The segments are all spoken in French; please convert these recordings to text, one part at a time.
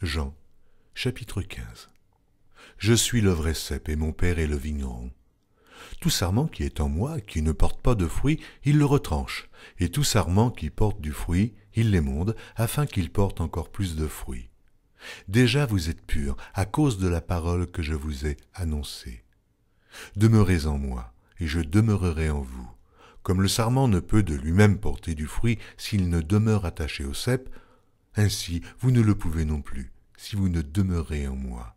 Jean, chapitre 15. Je suis le vrai cep et mon Père est le vigneron. Tout sarment qui est en moi et qui ne porte pas de fruit, il le retranche, et tout sarment qui porte du fruit, il l'émonde, afin qu'il porte encore plus de fruits. Déjà vous êtes purs, à cause de la parole que je vous ai annoncée. Demeurez en moi, et je demeurerai en vous. Comme le sarment ne peut de lui-même porter du fruit s'il ne demeure attaché au cep, ainsi vous ne le pouvez non plus, si vous ne demeurez en moi.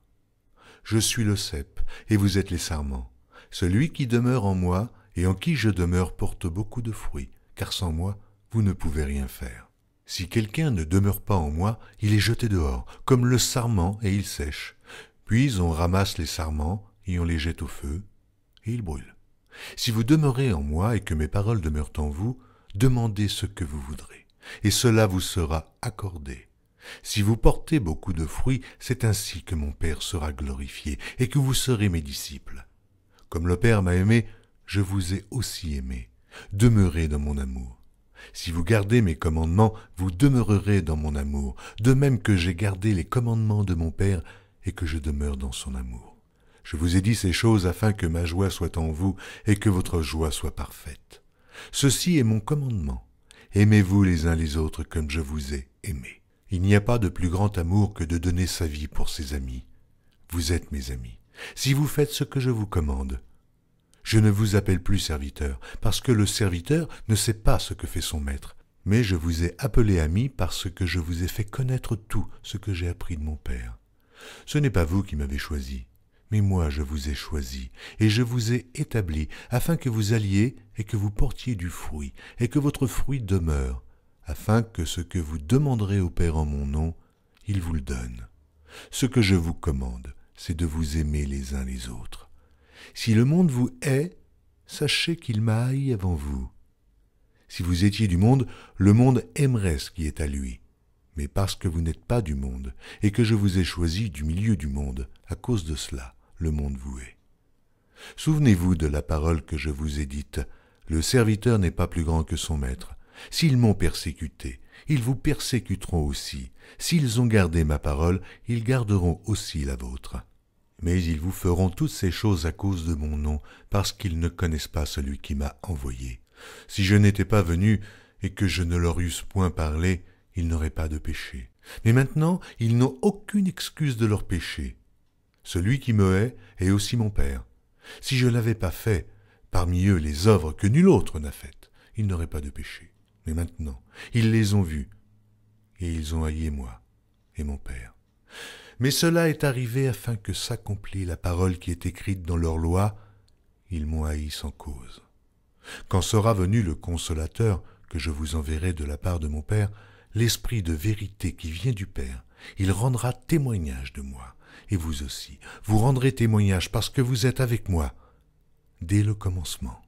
Je suis le cep, et vous êtes les sarments. Celui qui demeure en moi, et en qui je demeure, porte beaucoup de fruits, car sans moi, vous ne pouvez rien faire. Si quelqu'un ne demeure pas en moi, il est jeté dehors, comme le sarment, et il sèche. Puis on ramasse les sarments, et on les jette au feu, et ils brûlent. Si vous demeurez en moi, et que mes paroles demeurent en vous, demandez ce que vous voudrez, et cela vous sera accordé. Si vous portez beaucoup de fruits, c'est ainsi que mon Père sera glorifié, et que vous serez mes disciples. Comme le Père m'a aimé, je vous ai aussi aimé. Demeurez dans mon amour. Si vous gardez mes commandements, vous demeurerez dans mon amour, de même que j'ai gardé les commandements de mon Père, et que je demeure dans son amour. Je vous ai dit ces choses afin que ma joie soit en vous, et que votre joie soit parfaite. Ceci est mon commandement. Aimez-vous les uns les autres comme je vous ai aimés. Il n'y a pas de plus grand amour que de donner sa vie pour ses amis. Vous êtes mes amis, si vous faites ce que je vous commande. Je ne vous appelle plus serviteur, parce que le serviteur ne sait pas ce que fait son maître, mais je vous ai appelé ami parce que je vous ai fait connaître tout ce que j'ai appris de mon Père. Ce n'est pas vous qui m'avez choisi, mais moi je vous ai choisi, et je vous ai établi, afin que vous alliez et que vous portiez du fruit, et que votre fruit demeure, afin que ce que vous demanderez au Père en mon nom, il vous le donne. Ce que je vous commande, c'est de vous aimer les uns les autres. Si le monde vous hait, sachez qu'il m'a haï avant vous. Si vous étiez du monde, le monde aimerait ce qui est à lui. Mais parce que vous n'êtes pas du monde, et que je vous ai choisi du milieu du monde, à cause de cela, le monde vous hait. Souvenez-vous de la parole que je vous ai dite. Le serviteur n'est pas plus grand que son maître. S'ils m'ont persécuté, ils vous persécuteront aussi. S'ils ont gardé ma parole, ils garderont aussi la vôtre. Mais ils vous feront toutes ces choses à cause de mon nom, parce qu'ils ne connaissent pas celui qui m'a envoyé. Si je n'étais pas venu, et que je ne leur eusse point parlé, ils n'auraient pas de péché. Mais maintenant, ils n'ont aucune excuse de leur péché. Celui qui me hait est aussi mon Père. Si je n'avais pas fait, parmi eux, les œuvres que nul autre n'a faites, ils n'auraient pas de péché. Mais maintenant, ils les ont vues, et ils ont haï moi et mon Père. Mais cela est arrivé afin que s'accomplisse la parole qui est écrite dans leur loi. Ils m'ont haï sans cause. Quand sera venu le Consolateur, que je vous enverrai de la part de mon Père, l'Esprit de vérité qui vient du Père, il rendra témoignage de moi. Et vous aussi, vous rendrez témoignage parce que vous êtes avec moi dès le commencement.